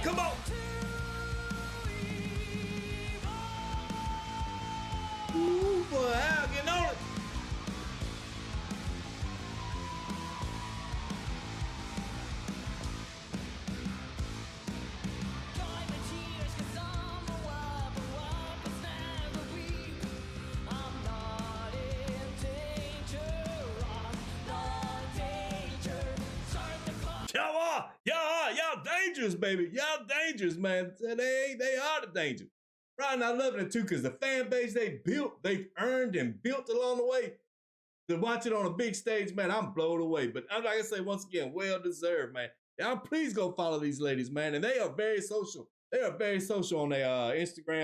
Come on. Ooh, boy, Al getting on it. Y'all dangerous, baby. Y'all dangerous, man. They are the danger. Right, and I love it too, because the fan base they've earned and built along the way. To watch it on a big stage, man, I'm blown away. But like I say, once again, well deserved, man. Y'all please go follow these ladies, man. And they are very social. They are very social on their Instagram.